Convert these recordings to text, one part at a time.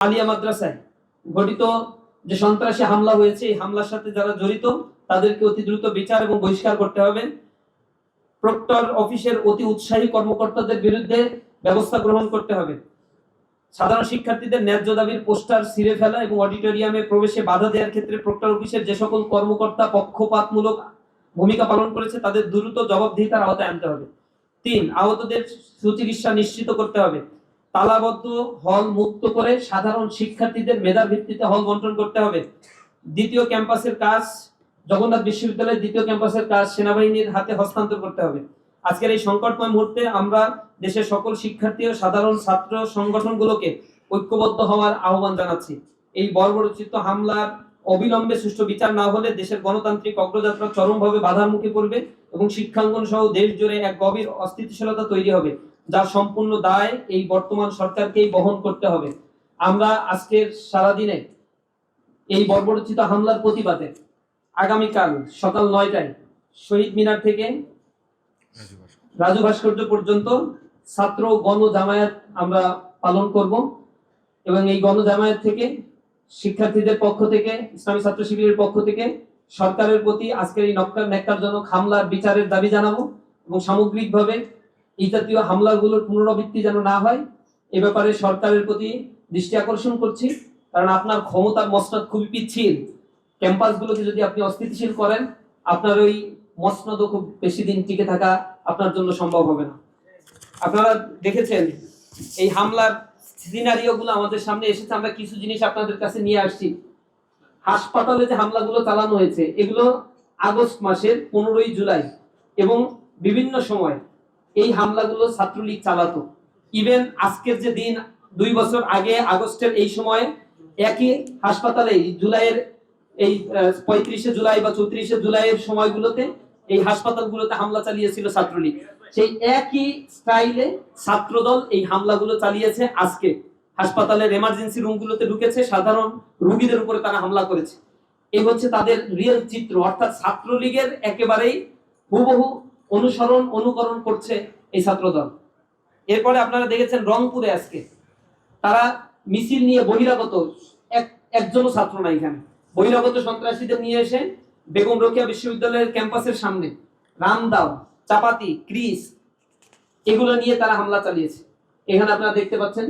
আলিয়া মাদ্রাসায় ঘটিত যে সন্ত্রাসী হামলা হয়েছে, এই হামলার সাথে যারা জড়িত তাদেরকে অতি দ্রুত বিচার এবং বহিষ্কার করতে হবে। প্রক্টর অফিসের অতি উৎসাহী কর্মকর্তাদের বিরুদ্ধে ব্যবস্থা গ্রহণ করতে হবে। সাধারণ শিক্ষার্থীদের ন্যায্য দাবির পোস্টার ছিঁড়ে ফেলা এবং অডিটোরিয়ামে প্রবেশে বাধা দেওয়ার ক্ষেত্রে প্রক্টর অফিসের যে সকল কর্মকর্তা পক্ষপাতমূলক ভূমিকা পালন করেছে তাদের দ্রুত জবাবদিহিতার আওতায় আনতে হবে। ৩, আহতদের সুচিকিৎসা নিশ্চিত করতে হবে। তালাবদ্ধ হল মুক্ত করে সাধারণ শিক্ষার্থীদের মেধার ভিত্তিতে হল বন্টন করতে হবে। দ্বিতীয় ক্যাম্পাসের কাজ, জগন্নাথ বিশ্ববিদ্যালয়ের দ্বিতীয় ক্যাম্পাসের কাজ সেনাবাহিনীর হাতে হস্তান্তর করতে হবে। আজকের এই সংকটময় মুহূর্তে আমরা দেশের সকল শিক্ষার্থী ও সাধারণ ছাত্র সংগঠনগুলোকে ঐক্যবদ্ধ হওয়ার আহ্বান জানাচ্ছি। এই বর্বরোচিত হামলার অবিলম্বে সুষ্ঠু বিচার না হলে দেশের গণতান্ত্রিক অগ্রযাত্রা চরমভাবে বাধার মুখে পড়বে এবং শিক্ষাঙ্গন সহ দেশ জুড়ে এক গভীর অস্থিতিশীলতা তৈরি হবে, যার সম্পূর্ণ দায় এই বর্তমান সরকারকেই বহন করতে হবে। আমরা আজকের সারাদিনে এই বর্বরোচিত হামলার প্রতিবাদে আগামীকাল সকাল 9টায় শহীদ মিনার থেকে রাজু ভাস্কর্য পর্যন্ত ছাত্র গণ জামায়াত আমরা পালন করব এবং এই গণ জামায়াত থেকে শিক্ষার্থীদের পক্ষ থেকে, ইসলামী ছাত্র শিবিরের পক্ষ থেকে সরকারের প্রতি আজকের এই ন্যাক্কারজনক হামলার বিচারের দাবি জানাবো এবং সামগ্রিকভাবে এই জাতীয় হামলাগুলোর পুনরাবৃত্তি যেন না হয় এ ব্যাপারে সরকারের প্রতি দৃষ্টি আকর্ষণ করছি। কারণ আপনার ক্ষমতার মসনদ খুবই পিচ্ছিল, ক্যাম্পাসগুলোকে যদি আপনি অস্থিতিশীল করেন আপনার ওই মসনদও খুব বেশি দিন টিকে থাকা আপনার জন্য সম্ভব হবে না। আপনারা দেখেছেন এই হামলার সিনারিও গুলো আমাদের সামনে এসেছে, আমরা কিছু জিনিস আপনাদের কাছে নিয়ে আসছি। হাসপাতালে যে হামলাগুলো চালানো হয়েছে এগুলো আগস্ট মাসের 15ই জুলাই এবং বিভিন্ন সময় এই হামলাগুলো ছাত্রলীগ চালাতো। ইভেন আজকের যে দিন 2 বছর আগে আগস্টের এই সময় একই হাসপাতালে জুলাইয়ের এই 35শে জুলাই বা 34শে জুলাইয়ের সময়গুলোতে এই হাসপাতালগুলোতে হামলা চালিয়েছিল ছাত্রলীগ। সেই একই স্টাইলে ছাত্রদল এই হামলাগুলো চালিয়েছে। আজকে হাসপাতালের এমার্জেন্সি রুমগুলোতে ঢুকেছে, সাধারণ রোগীদের উপরে তারা হামলা করেছে। এই হচ্ছে তাদের রিয়েল চিত্র, অর্থাৎ ছাত্রলীগের একেবারেই হুবহু অনুকরণ করছে এই ছাত্রদল। এরপরে আপনারা দেখেছেন রংপুরে আজকে তারা মিছিল নিয়ে বহিরাগত একজনও ছাত্র নাই, এখানে বহিরাগত সন্ত্রাসীদের নিয়ে এসে বেগম রোকেয়া বিশ্ববিদ্যালয়ের ক্যাম্পাসের সামনে রামদাও, চাপাতি, ক্রিস এগুলো নিয়ে তারা হামলা চালিয়েছে। এখানে আপনারা দেখতে পাচ্ছেন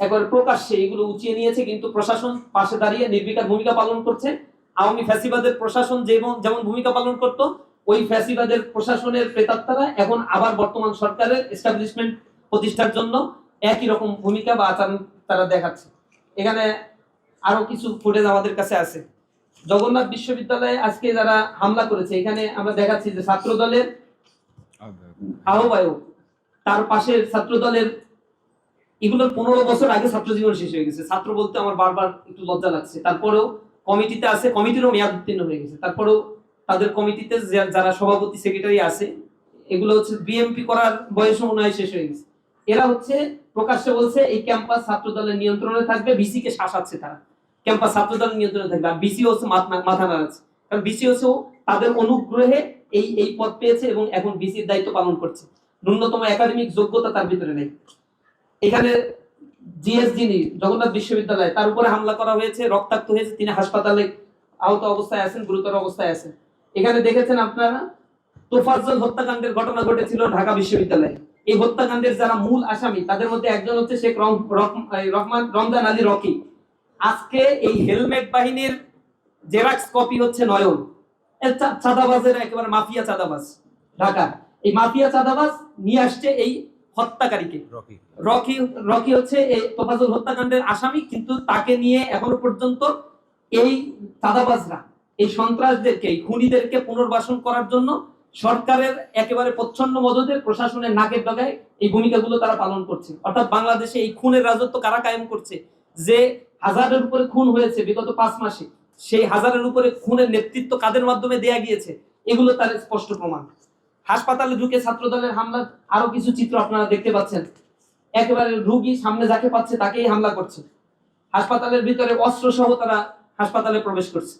একবার প্রকাশ্যে এগুলো উঁচিয়ে নিয়েছে, কিন্তু প্রশাসন পাশে দাঁড়িয়ে নির্বিকার ভূমিকা পালন করছে। আওয়ামী ফ্যাসিবাদের প্রশাসন যেমন ভূমিকা পালন করত, ওই ফ্যাসিবাদের প্রশাসনের প্রেতাত্মারা এখন আবার বর্তমান সরকারের এস্টাবলিশমেন্ট প্রতিষ্ঠার জন্য একই রকম ভূমিকা বা আচরণ তারা দেখাচ্ছে। এখানে আরো কিছু ফুটেজ আমাদের কাছে আছে। জগন্নাথ বিশ্ববিদ্যালয়ে আজকে যারা হামলা করেছে, এখানে আমরা দেখাচ্ছি যে ছাত্র দলের আহ্বায়ক, তার পাশের ছাত্র দলের, এগুলোর 15 বছর আগে ছাত্র জীবন শেষ হয়ে গেছে। ছাত্র বলতে আমার বারবার একটু লজ্জা লাগছে। তারপরেও কমিটিতে আছে, কমিটিরও মেয়াদ উত্তীর্ণ হয়ে গেছে। তারপরেও তাদের কমিটিতে যারা সভাপতি সেক্রেটারি আছে এগুলো হচ্ছে বিএমপি করার বয়স অনুযায়ী শেষ হয়ে গেছে। এরা হচ্ছে প্রকাশ্যে বলছে এই ক্যাম্পাস ছাত্র দলের নিয়ন্ত্রণে থাকবে, বিসি কে শাসাচ্ছে তারা, ক্যাম্পাস ছাত্র দলের নিয়ন্ত্রণে থাকবে। আর বিসি হচ্ছে মাথা নাড়াচ্ছে, কারণ বিসি হচ্ছে তাদের অনুগ্রহে এই পদ পেয়েছে এবং এখন বিসির দায়িত্ব পালন করছে। ন্যূনতম একাডেমিক যোগ্যতা তার ভিতরে নেই। এখানে জিএস যিনি জগন্নাথ বিশ্ববিদ্যালয়, তার উপরে হামলা করা হয়েছে, রক্তাক্ত হয়েছে, তিনি হাসপাতালে আহত অবস্থায় আছেন, গুরুতর অবস্থায় আছেন। এখানে দেখেছেন আপনারা তোফাজ্জল হত্যাকাণ্ডের ঘটনা ঘটেছিল ঢাকা বিশ্ববিদ্যালয়ে। এই হত্যাকাণ্ডের যারা মূল আসামি তাদের মধ্যে একজন হচ্ছে শেখ রমজান আলী রকি। আজকে এই হেলমেট বাহিনীর জেরাক্স কপি হচ্ছে নয়ন, চাঁদাবাজের একেবারে মাফিয়া চাঁদাবাজ ঢাকা। এই মাফিয়া চাঁদাবাজ নিয়ে আসছে এই হত্যাকারীকে। রকি হচ্ছে এই তোফাজ্জল হত্যাকাণ্ডের আসামি, কিন্তু তাকে নিয়ে এখনো পর্যন্ত এই চাঁদাবাজরা এই সন্ত্রাসদেরকে, এই খুনিদেরকে পুনর্বাসন করার জন্য সরকারের একেবারে প্রচ্ছন্ন মদদে প্রশাসনের নাকের ডগায় এই ভূমিকাগুলো তারা পালন করছে। অর্থাৎ বাংলাদেশে এই খুনের রাজত্ব কারা কায়েম করছে? যে হাজারের উপরে খুন হয়েছে বিগত 5 মাসে, সেই হাজারের উপরে খুনের নেতৃত্ব কাদের মাধ্যমে দেয়া গিয়েছে এগুলো তার স্পষ্ট প্রমাণ। হাসপাতালে ঢুকে ছাত্রদলের হামলার আরো কিছু চিত্র আপনারা দেখতে পাচ্ছেন। একেবারে রোগী সামনে যাকে পাচ্ছে তাকেই হামলা করছে। হাসপাতালের ভিতরে অস্ত্র সহ তারা হাসপাতালে প্রবেশ করছে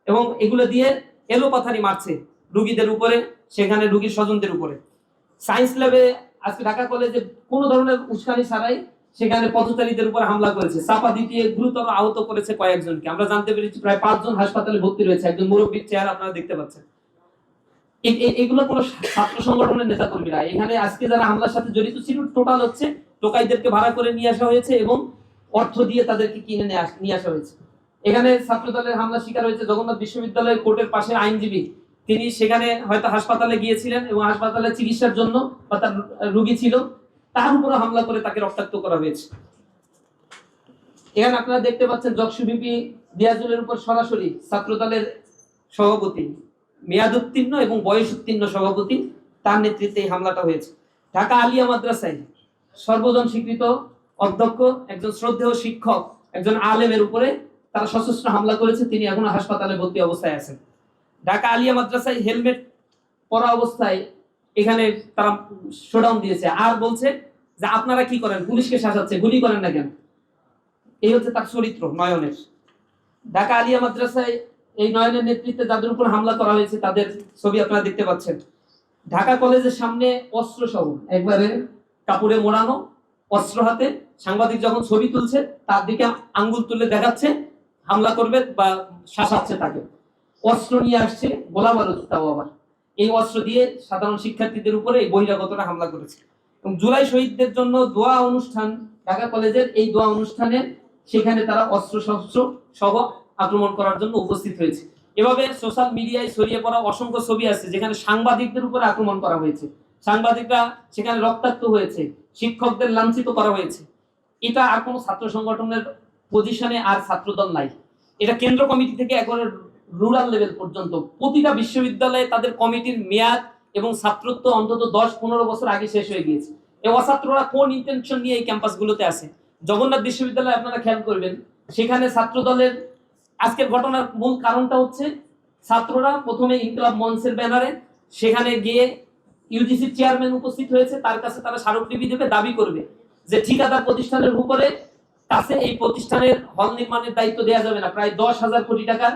এবং এগুলো দিয়ে এলোপাথারি মারছে রোগীদের উপরে, সেখানে রোগীর স্বজনদের উপরে। সায়েন্স ল্যাবে আজকে ঢাকা কলেজে কোনো ধরনের উস্কানি ছাড়াই সেখানে পথচারীদের উপর হামলা করেছে, চাপা দিয়ে গুরুতর আহত করেছে কয়েকজনকে। আমরা জানতে পেরেছি প্রায় 5 জন হাসপাতালে ভর্তি রয়েছে। একজন মুরব্বীর চেহারা আপনারা দেখতে পাচ্ছেন। এগুলো কোনো ছাত্র সংগঠনের নেতা কর্মীরা, এখানে আজকে যারা হামলার সাথে জড়িত ছিল টোটাল হচ্ছে টোকাইদেরকে ভাড়া করে নিয়ে আসা হয়েছে এবং অর্থ দিয়ে তাদেরকে কিনে নিয়ে আসা হয়েছে। এখানে ছাত্র দলের হামলা শিকার হয়েছে জগন্নাথ বিশ্ববিদ্যালয়ের কোর্টের পাশে আইনজীবী, তিনি সেখানে হয়তো হাসপাতালে গিয়েছিলেন এবং হাসপাতালে চিকিৎসার জন্য বা তার রোগী ছিল, তার উপরে হামলা করে তাকে রক্তাক্ত করা হয়েছে। এখানে আপনারা দেখতে পাচ্ছেন জকসুবিপি দিয়াজুলের উপর সরাসরি ছাত্র দলের সভাপতি, মেয়াদ উত্তীর্ণ এবং বয়স উত্তীর্ণ সভাপতি, তার নেতৃত্বে এই হামলাটা হয়েছে। ঢাকা আলিয়া মাদ্রাসায় সর্বজন স্বীকৃত অধ্যক্ষ, একজন শ্রদ্ধেয় শিক্ষক, একজন আলেমের উপরে তারা সশস্ত্র হামলা করেছে, তিনি এখনো হাসপাতালে ভর্তি অবস্থায় আছেন। ঢাকা আলিয়া মাদ্রাসায় হেলমেট পরা অবস্থায় এখানে তারা শোডাউন দিয়েছে, আর বলছে যে আপনারা কি করেন, পুলিশকে শাসাচ্ছে, গুলি করেন না কেন। এই হচ্ছে তার চরিত্র নয়নের। ঢাকা আলিয়া মাদ্রাসায় এই নয়নের নেতৃত্বে যাদের উপর হামলা করা হয়েছে তাদের ছবি আপনারা দেখতে পাচ্ছেন। ঢাকা কলেজের সামনে অস্ত্র সহ একবারে কাপড়ে মোড়ানো অস্ত্র হাতে, সাংবাদিক যখন ছবি তুলছে তার দিকে আঙ্গুল তুলে দেখাচ্ছে হামলা করবে বা শাসাচ্ছে তাকে। অস্ত্র নিয়ে আসছে, গোলা বারুদ, তাও আবার এই অস্ত্র দিয়ে সাধারণ শিক্ষার্থীদের উপরে এই বহিরাগতরা হামলা করেছে। এবং জুলাই শহীদদের জন্য দোয়া অনুষ্ঠান, ঢাকা কলেজের এই দোয়া অনুষ্ঠানে সেখানে তারা অস্ত্র শস্ত্র সহ আক্রমণ করার জন্য উপস্থিত হয়েছে। এভাবে সোশ্যাল মিডিয়ায় ছড়িয়ে পড়া অসংখ্য ছবি আছে যেখানে সাংবাদিকদের উপরে আক্রমণ করা হয়েছে, সাংবাদিকরা সেখানে রক্তাক্ত হয়েছে, শিক্ষকদের লাঞ্ছিত করা হয়েছে। এটা আর কোনো ছাত্র সংগঠনের পজিশনে আর ছাত্রদল নাই। এটা কেন্দ্র কমিটি থেকে একবারে রুরাল লেভেল পর্যন্ত প্রতিটা বিশ্ববিদ্যালয়ে তাদের কমিটির মেয়াদ এবং ছাত্রত্ব অন্তত 10-15 বছর আগে শেষ হয়ে গিয়েছে। এই অছাত্ররা কোন ইন্টেনশন নিয়ে এই ক্যাম্পাসগুলোতে আছে। জগন্নাথ বিশ্ববিদ্যালয়ে আপনারা খেয়াল করবেন, সেখানে ছাত্রদলের আজকের ঘটনার মূল কারণটা হচ্ছে ছাত্ররা প্রথমে ইনকলাব মঞ্চের ব্যানারে সেখানে গিয়ে ইউজিসির চেয়ারম্যান উপস্থিত হয়েছে, তার কাছে তারা স্মারকলিপি দেবে, দাবি করবে যে ঠিকাদার প্রতিষ্ঠানের উপরে কাছে এই প্রতিষ্ঠানের হল নির্মাণের দায়িত্ব দেওয়া যাবে না। প্রায় 10,000 কোটি টাকার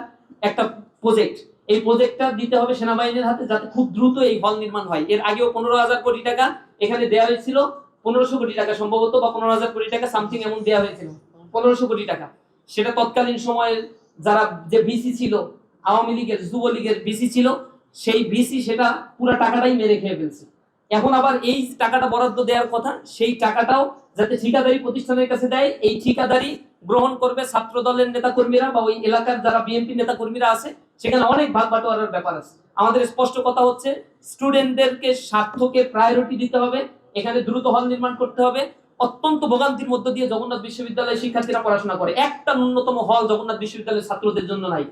একটা প্রজেক্ট, এই প্রজেক্টটা দিতে হবে সেনাবাহিনীর হাতে যাতে খুব দ্রুত এই হল নির্মাণ হয়। এর আগেও 15,000 কোটি টাকা এখানে দেওয়া হয়েছিল, 1500 কোটি টাকা সম্ভবত, বা 15,000 কোটি টাকা সামথিং এমন দেওয়া হয়েছিল, 1500 কোটি টাকা। সেটা তৎকালীন সময়ে যারা যে ভিসি ছিল, আওয়ামী লীগের যুবলীগের ভিসি ছিল, সেই ভিসি সেটা পুরো টাকাটাই মেরে খেয়ে ফেলছে। এখন আবার এই টাকাটা বরাদ্দ দেওয়ার কথা, সেই টাকাটাও যাতে ঠিকাদারি প্রতিষ্ঠানের কাছে দেয়, এই ঠিকাদারি গ্রহণ করবে ছাত্র দলের নেতা কর্মীরা বা ওই এলাকার যারা বিএনপি নেতা কর্মীরা আছে, সেখানে অনেক ভাগ বাটোয়ারার ব্যাপার আছে। আমাদের স্পষ্ট কথা হচ্ছে স্টুডেন্টদেরকে স্বার্থকে প্রায়োরিটি দিতে হবে, এখানে দ্রুত হল নির্মাণ করতে হবে। অত্যন্ত ভোগান্তির মধ্য দিয়ে জগন্নাথ বিশ্ববিদ্যালয়ের শিক্ষার্থীরা পড়াশোনা করে, একটা ন্যূনতম হল জগন্নাথ বিশ্ববিদ্যালয়ের ছাত্রদের জন্য নাই।